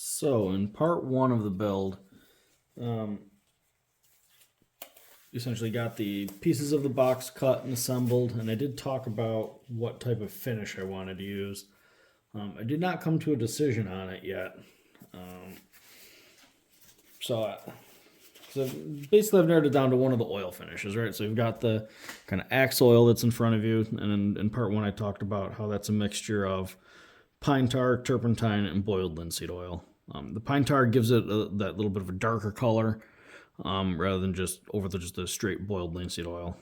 So in part one of the build, essentially got the pieces of the box cut and assembled, and I did talk about what type of finish I wanted to use. I did not come to a decision on it yet. So basically I've narrowed it down to one of the oil finishes, right? So you've got the kind of axe oil that's in front of you, and in part one I talked about how that's a mixture of pine tar, turpentine, and boiled linseed oil. The pine tar gives it that little bit of a darker color, rather than just the straight boiled linseed oil.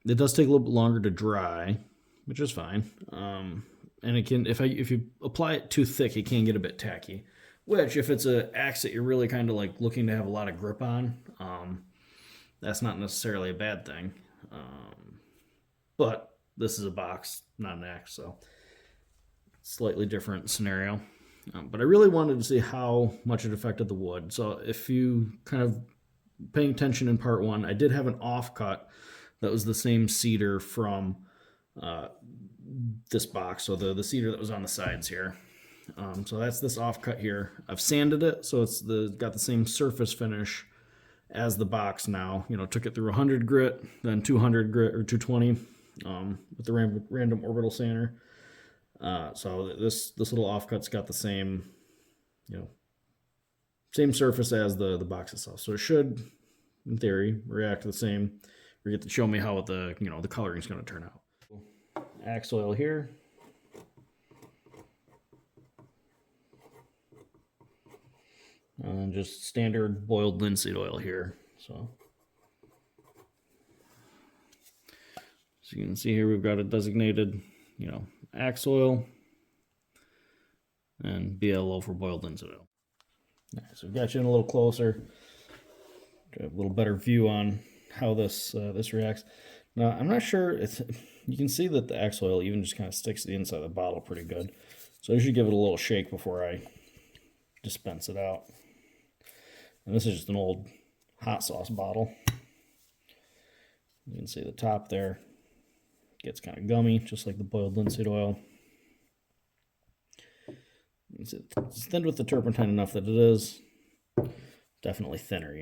It does take a little bit longer to dry, which is fine. And it can, if you apply it too thick, it can get a bit tacky. Which, if it's an axe that you're really kind of like looking to have a lot of grip on, that's not necessarily a bad thing. But this is a box, not an axe, so slightly different scenario. But I really wanted to see how much it affected the wood. So if you kind of paying attention in part one, I did have an offcut that was the same cedar from this box. So the cedar that was on the sides here. So that's this offcut here. I've sanded it, so it's got the same surface finish as the box now. You know, took it through 100 grit, then 200 grit or 220 with the random orbital sander. So this little offcut's got the same, same surface as the box itself. So it should, in theory, react the same. Or get to show me how the coloring is going to turn out. Axe oil here. And just standard boiled linseed oil here. So you can see here we've got a designated, axe oil and BLO for boiled linseed oil. Right, so we've got you in a little closer to have a little better view on how this reacts. Now I'm not sure you can see that the axe oil even just kind of sticks to the inside of the bottle pretty good. So I should give it a little shake before I dispense it out. And this is just an old hot sauce bottle. You can see the top there gets kind of gummy, just like the boiled linseed oil. It's thinned with the turpentine enough that it is definitely thinner,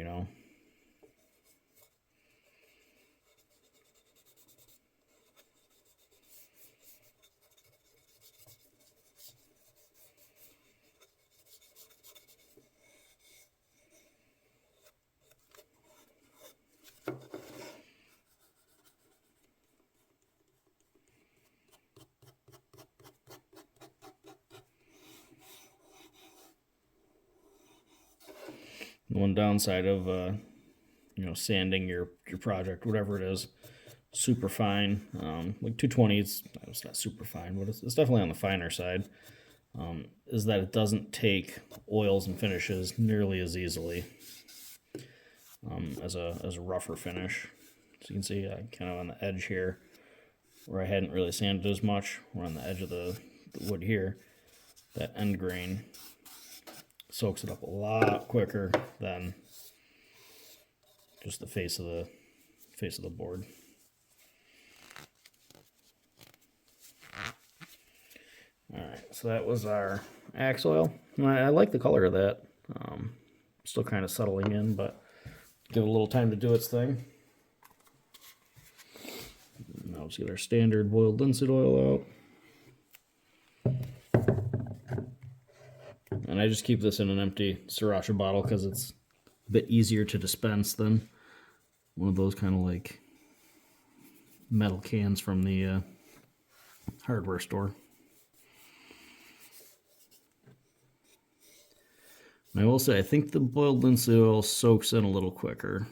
The one downside of sanding your project, whatever it is, super fine, like 220, it's not super fine, but it's definitely on the finer side, is that it doesn't take oils and finishes nearly as easily as a rougher finish. So you can see kind of on the edge here where I hadn't really sanded as much, we're on the edge of the wood here, that end grain soaks it up a lot quicker than just the face of the board. All right, so that was our axe oil. I like the color of that. Still kind of settling in, but give it a little time to do its thing. Now let's get our standard boiled linseed oil out. And I just keep this in an empty sriracha bottle because it's a bit easier to dispense than one of those kind of like metal cans from the hardware store. And I will say, I think the boiled linseed oil soaks in a little quicker.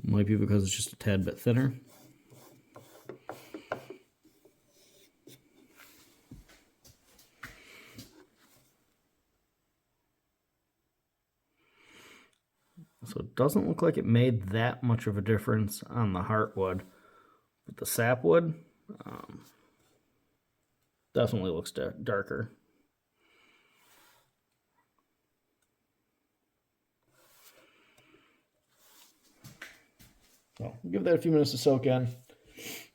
Might be because it's just a tad bit thinner. So it doesn't look like it made that much of a difference on the heartwood, but the sapwood definitely looks darker. So give that a few minutes to soak in.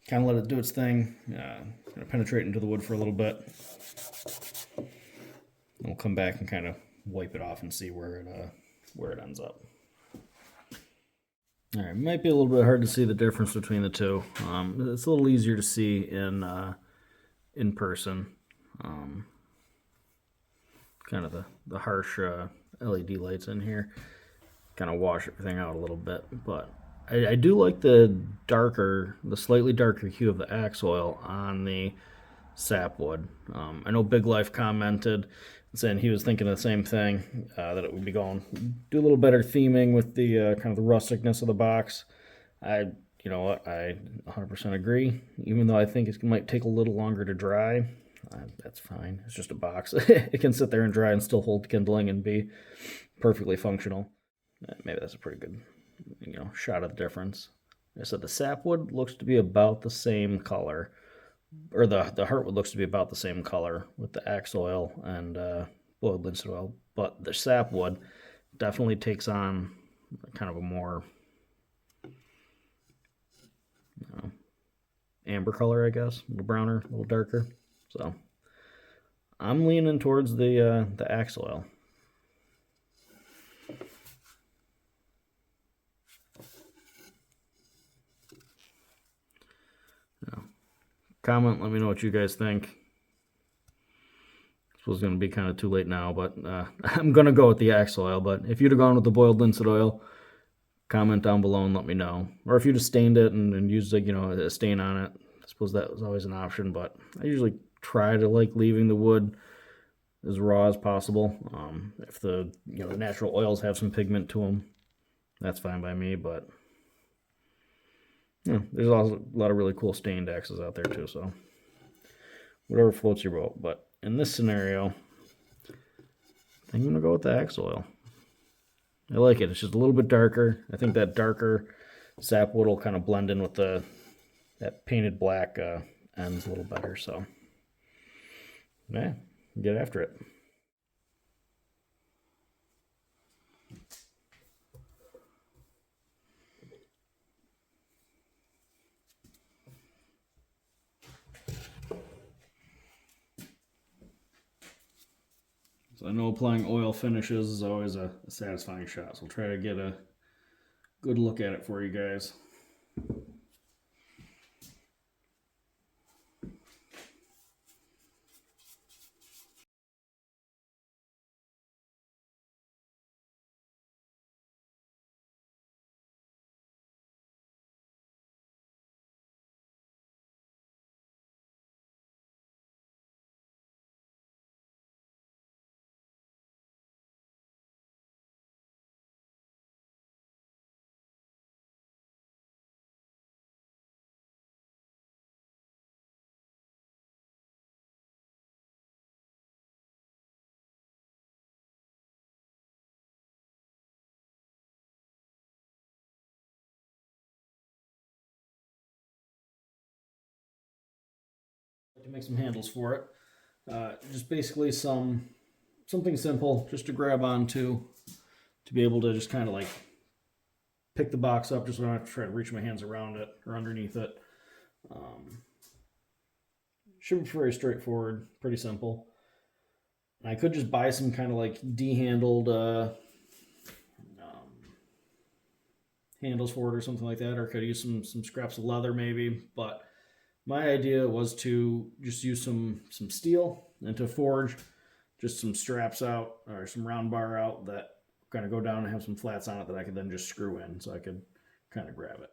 kind of let it do its thing, kind of penetrate into the wood for a little bit. And we'll come back and kind of wipe it off and see where it ends up. All right, might be a little bit hard to see the difference between the two. It's a little easier to see in person. Kind of the harsh LED lights in here kind of wash everything out a little bit, but I do like the slightly darker hue of the axe oil on the sapwood. I know Big Life commented saying he was thinking the same thing, that it would be do a little better theming with the kind of the rusticness of the box. You know what, I 100% agree. Even though I think it might take a little longer to dry, that's fine. It's just a box. It can sit there and dry and still hold kindling and be perfectly functional. Maybe that's a pretty good, shot of the difference. I said the sapwood looks to be about the same color, or the heartwood looks to be about the same color with the axe oil and boiled linseed oil, but the sapwood definitely takes on kind of a more amber color, I guess, a little browner, a little darker. So I'm leaning towards the axe oil. Comment, let me know what you guys think. I suppose it's going to be kind of too late now, but I'm going to go with the axe oil. But if you'd have gone with the boiled linseed oil, comment down below and let me know. Or if you just stained it and used a stain on it, I suppose that was always an option. But I usually try to like leaving the wood as raw as possible. If the the natural oils have some pigment to them, that's fine by me. But there's also a lot of really cool stained axes out there too. So whatever floats your boat. But in this scenario, I think I'm gonna go with the axe oil. I like it. It's just a little bit darker. I think that darker sapwood will kind of blend in with that painted black ends a little better. So yeah, get after it. So I know applying oil finishes is always a satisfying shot. So I'll try to get a good look at it for you guys. To make some handles for it. Just basically something simple just to grab onto, to be able to just kind of like pick the box up, just so I don't have to try to reach my hands around it or underneath it. Should be very straightforward, pretty simple. And I could just buy some kind of like de-handled handles for it or something like that, or could use some scraps of leather maybe. But my idea was to just use some steel and to forge just some straps out or some round bar out that kind of go down and have some flats on it that I could then just screw in so I could kind of grab it.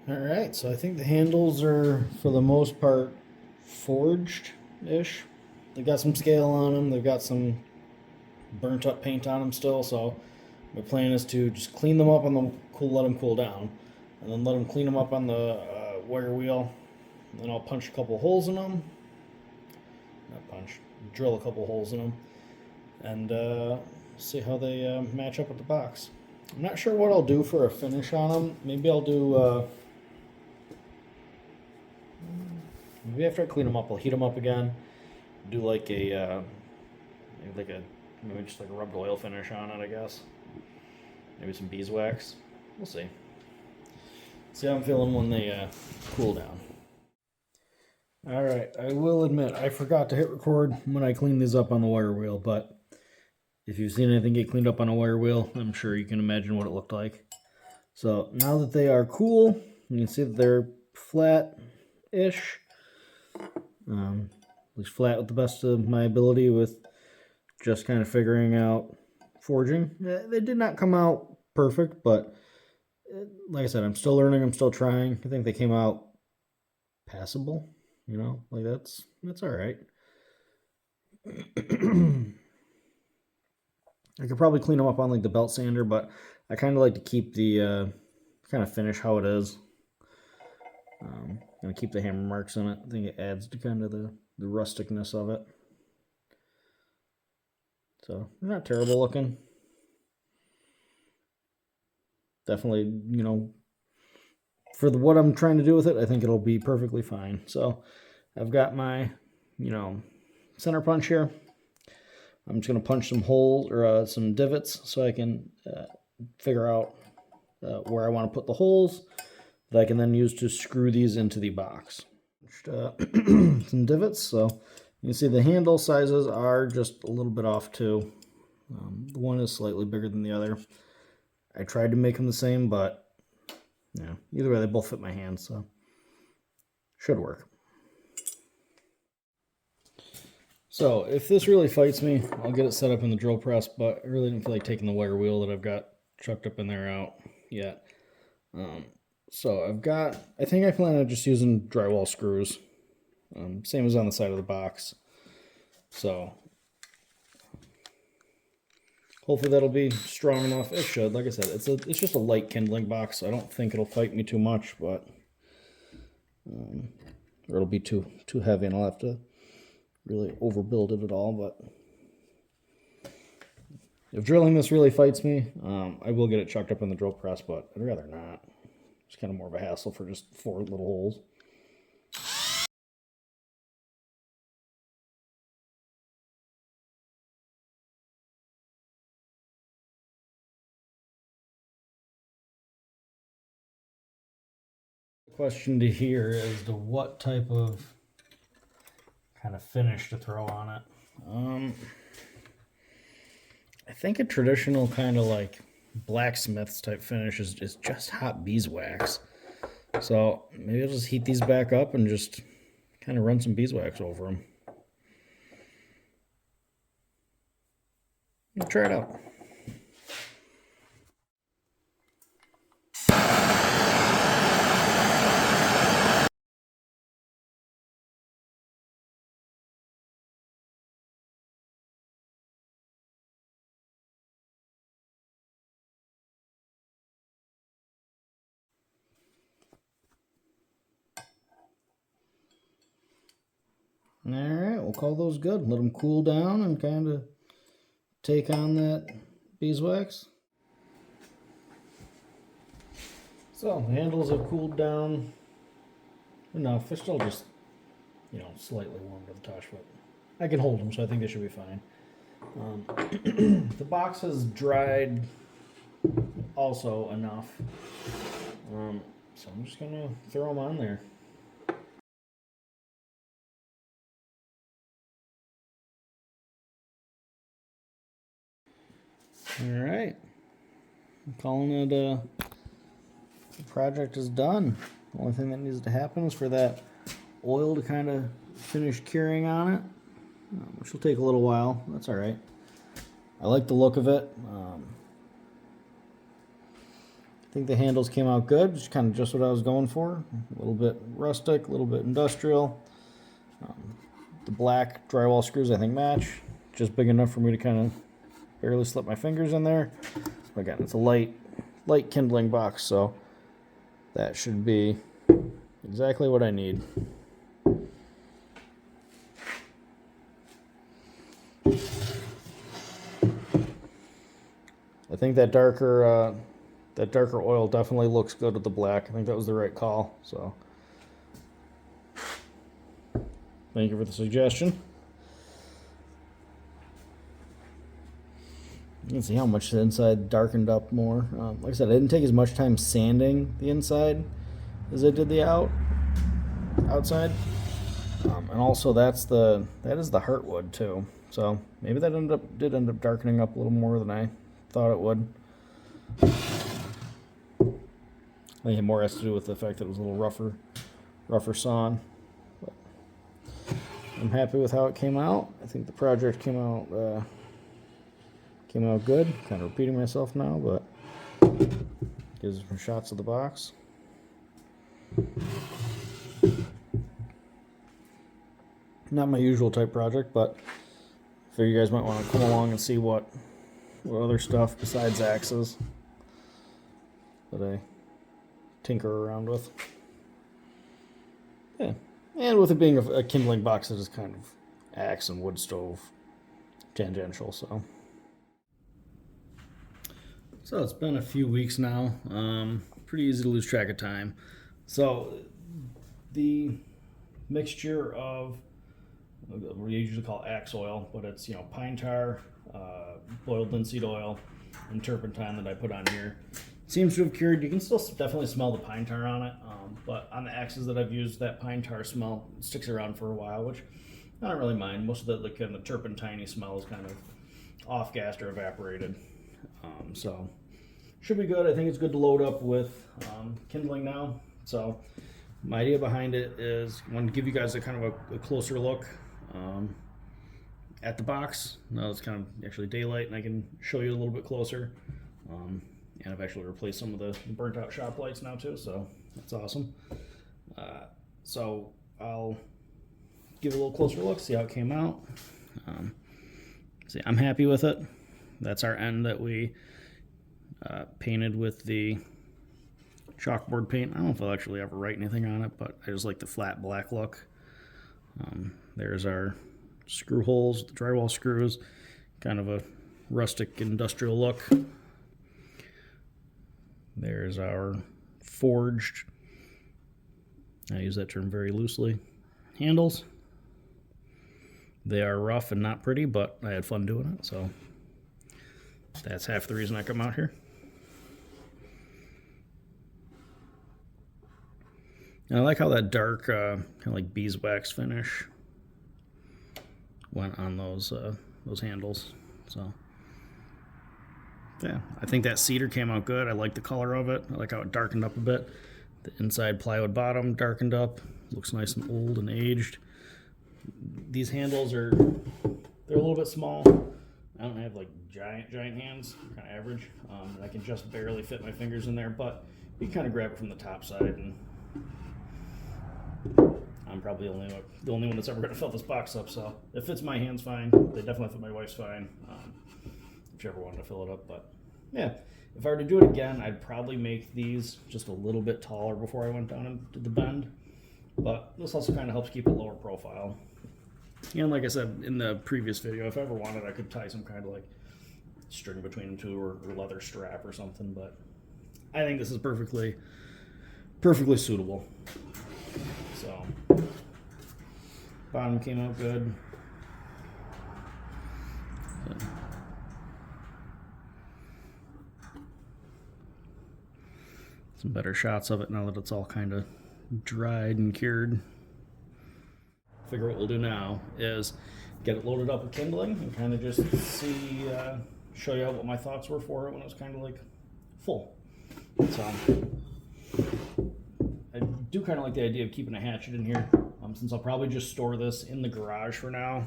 Alright, so I think the handles are, for the most part, forged-ish. They've got some scale on them, they've got some burnt up paint on them still, so my plan is to just clean them up on the let them cool down, and then let them clean them up on the wire wheel. And then I'll punch a couple holes in them. Not punch, drill a couple holes in them, and see how they match up with the box. I'm not sure what I'll do for a finish on them. Maybe I'll do. Maybe after I clean them up, I'll heat them up again. Do like a maybe just like a rubbed oil finish on it, I guess. Maybe some beeswax. We'll see. See how I'm feeling when they cool down. Alright, I will admit, I forgot to hit record when I cleaned these up on the wire wheel, but if you've seen anything get cleaned up on a wire wheel, I'm sure you can imagine what it looked like. So now that they are cool, you can see that they're flat-ish. At least flat with the best of my ability with just kind of figuring out forging. They did not come out perfect, but like I said, I'm still learning, I'm still trying. I think they came out passable, you know, like that's all right. I could probably clean them up on like the belt sander, but I kind of like to keep the kind of finish how it is. Gonna keep the hammer marks in it. I think it adds to kind of the rusticness of it. So they're not terrible looking. Definitely, you know, for what I'm trying to do with it, I think it'll be perfectly fine. So I've got my, you know, center punch here. I'm just going to punch some holes or some divots so I can figure out where I want to put the holes that I can then use to screw these into the box. Some divots, so you can see the handle sizes are just a little bit off too. The one is slightly bigger than the other. I tried to make them the same, but yeah, either way they both fit my hand, so should work. So if this really fights me, I'll get it set up in the drill press, but I really didn't feel like taking the wire wheel that I've got chucked up in there out yet. So I think I plan on just using drywall screws, same as on the side of the box. So hopefully that'll be strong enough. It should. Like I said, it's just a light kindling box, so I don't think it'll fight me too much, but or it'll be too heavy, and I'll have to really overbuild it at all. But if drilling this really fights me, I will get it chucked up in the drill press, but I'd rather not. It's kind of more of a hassle for just 4 little holes. The question to hear is to what type of kind of finish to throw on it. I think a traditional kind of like blacksmith's type finish is just hot beeswax. So maybe I'll just heat these back up and just kind of run some beeswax over them. I'll try it out. Alright, we'll call those good. Let them cool down and kind of take on that beeswax. So, the handles have cooled down enough. They're still just, you know, slightly warm to the touch, but I can hold them, so I think they should be fine. The box has dried also enough. So I'm just going to throw them on there. Alright, I'm calling it the project is done. The only thing that needs to happen is for that oil to kind of finish curing on it, which will take a little while. That's alright. I like the look of it. I think the handles came out good, just kind of just what I was going for. A little bit rustic, a little bit industrial. The black drywall screws I think match, just big enough for me to kind of barely slip my fingers in there. Again, it's a light kindling box, so that should be exactly what I need. I think that darker oil definitely looks good with the black. I think that was the right call. So, thank you for the suggestion. You can see how much the inside darkened up more. Like I said, I didn't take as much time sanding the inside as I did the outside. And also that is the heartwood too. So maybe that did end up darkening up a little more than I thought it would. I think it more has to do with the fact that it was a little rougher sawn. But I'm happy with how it came out. I think the project came out good. Kind of repeating myself now, but gives some shots of the box. Not my usual type project, but I figure you guys might want to come along and see what other stuff besides axes that I tinker around with. Yeah, and with it being a kindling box, it is kind of axe and wood stove tangential. So it's been a few weeks now. Pretty easy to lose track of time. So the mixture of what we usually call axe oil, but it's pine tar, boiled linseed oil, and turpentine that I put on here seems to have cured. You can still definitely smell the pine tar on it, but on the axes that I've used, that pine tar smell sticks around for a while, which I don't really mind. Most of the kind of turpentine smell is kind of off-gassed or evaporated, so should be good. I think it's good to load up with kindling now. So my idea behind it is I want to give you guys a kind of a closer look at the box. Now it's kind of actually daylight and I can show you a little bit closer. And I've actually replaced some of the burnt out shop lights now too, so that's awesome. So I'll give it a little closer look, see how it came out. See, I'm happy with it. That's our end that we painted with the chalkboard paint. I don't know if I'll actually ever write anything on it, but I just like the flat black look. There's our screw holes, the drywall screws, kind of a rustic industrial look. There's our forged, I use that term very loosely, handles. They are rough and not pretty, but I had fun doing it, so that's half the reason I come out here. And I like how that dark, kind of like beeswax finish went on those handles. So yeah, I think that cedar came out good. I like the color of it. I like how it darkened up a bit. The inside plywood bottom darkened up. Looks nice and old and aged. These handles they're a little bit small. I don't have like giant hands, kind of average. I can just barely fit my fingers in there, but you can kind of grab it from the top side, and I'm probably the only one that's ever going to fill this box up, so it fits my hands fine. They definitely fit my wife's fine, if she ever wanted to fill it up. But yeah, if I were to do it again, I'd probably make these just a little bit taller before I went down into the bend. But this also kind of helps keep a lower profile. And like I said in the previous video, if I ever wanted, I could tie some kind of like string between them two, or leather strap or something. But I think this is perfectly suitable. So bottom came out good. Some better shots of it now that it's all kind of dried and cured. Figure what we'll do now is get it loaded up with kindling and kind of just show you what my thoughts were for it when it was kind of like full. So I do kind of like the idea of keeping a hatchet in here, since I'll probably just store this in the garage for now,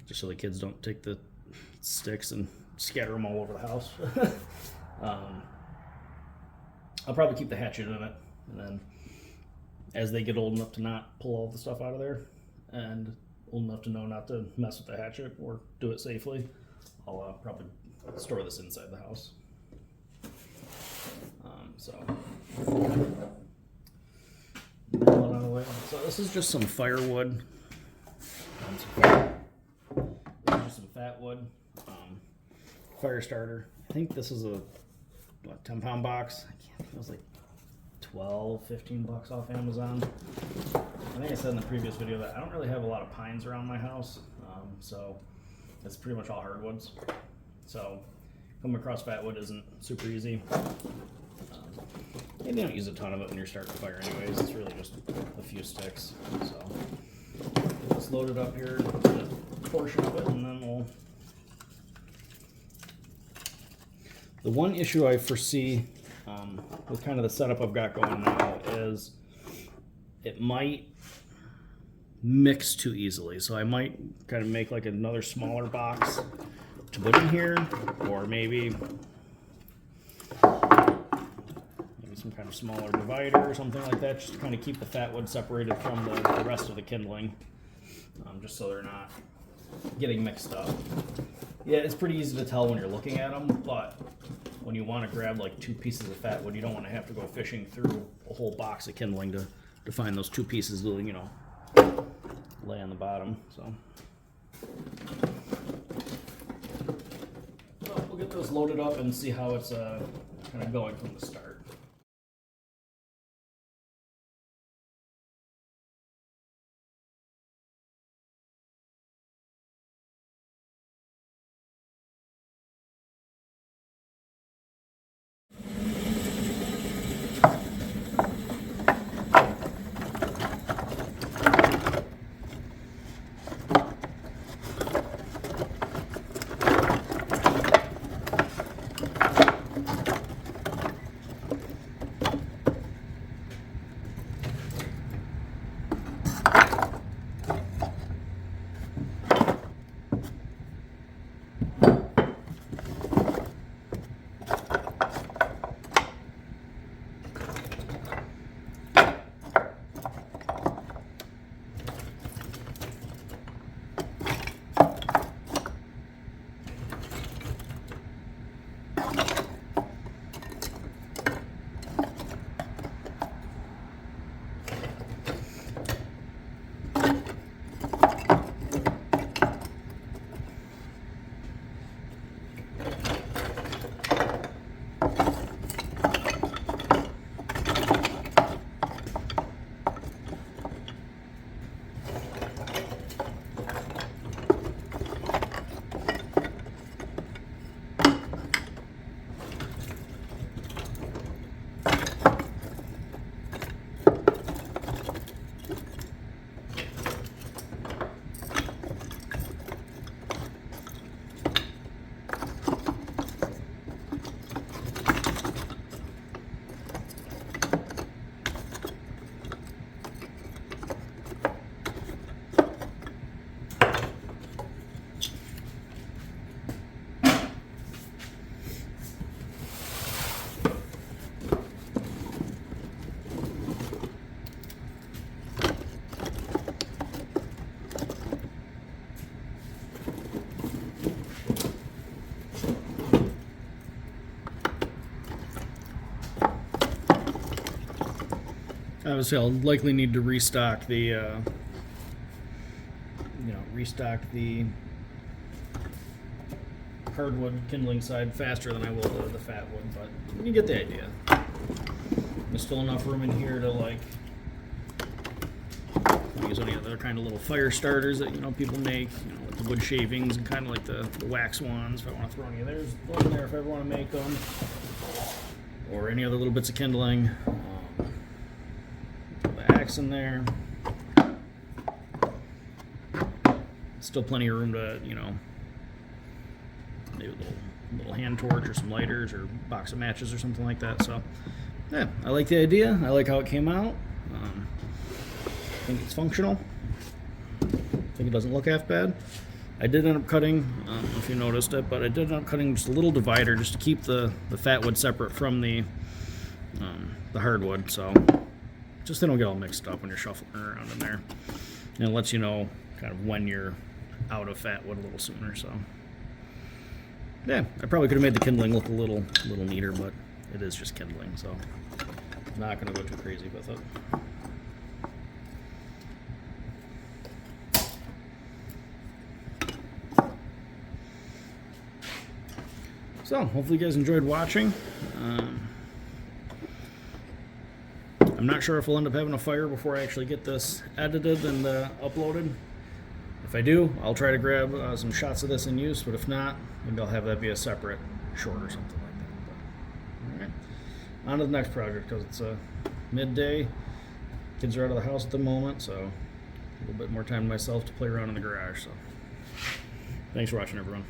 just so the kids don't take the sticks and scatter them all over the house. I'll probably keep the hatchet in it, and then as they get old enough to not pull all the stuff out of there, and old enough to know not to mess with the hatchet or do it safely, I'll probably store this inside the house. So this is just some firewood. Just some fat wood. Fire starter. I think this is a 10-pound box. I can't think, it was like 12, 15 bucks off Amazon. I think I said in the previous video that I don't really have a lot of pines around my house, so it's pretty much all hardwoods. So coming across fat wood isn't super easy. And you don't use a ton of it when you're starting a fire anyways. It's really just a few sticks. So let's load it up here, a portion of it, and then we'll... The one issue I foresee with kind of the setup I've got going now is it might mix too easily. So I might kind of make like another smaller box to put in here, or maybe some kind of smaller divider or something like that, just to kind of keep the fat wood separated from the rest of the kindling, just so they're not getting mixed up. Yeah, it's pretty easy to tell when you're looking at them, but when you want to grab like 2 pieces of fat wood, you don't want to have to go fishing through a whole box of kindling to find those 2 pieces to, you know, lay on the bottom. So we'll get those loaded up and see how it's kind of going from the start. Obviously, I'll likely need to restock the, restock the hardwood kindling side faster than I will the fat wood, but you get the idea. There's still enough room in here to like use any other kind of little fire starters that people make, like the wood shavings and kind of like the wax ones. If I want to throw any of theirs in there, if I ever want to make them, or any other little bits of kindling. In there, still plenty of room to maybe a little hand torch or some lighters or box of matches or something like that. So yeah, I like the idea. I like how it came out. I think it's functional. I think it doesn't look half bad. I did end up cutting, I don't know if you noticed it, but I did end up cutting just a little divider just to keep the fat wood separate from the the hardwood, so just they don't get all mixed up when you're shuffling around in there. And it lets you know kind of when you're out of fat wood a little sooner. So yeah, I probably could have made the kindling look a little neater, but it is just kindling, so I'm not going to go too crazy with it. So hopefully you guys enjoyed watching. I'm not sure if we'll end up having a fire before I actually get this edited and uploaded. If I do, I'll try to grab some shots of this in use, but if not, maybe I'll have that be a separate short or something like that. But, all right, on to the next project, because it's midday. Kids are out of the house at the moment, so a little bit more time to myself to play around in the garage. So thanks for watching, everyone.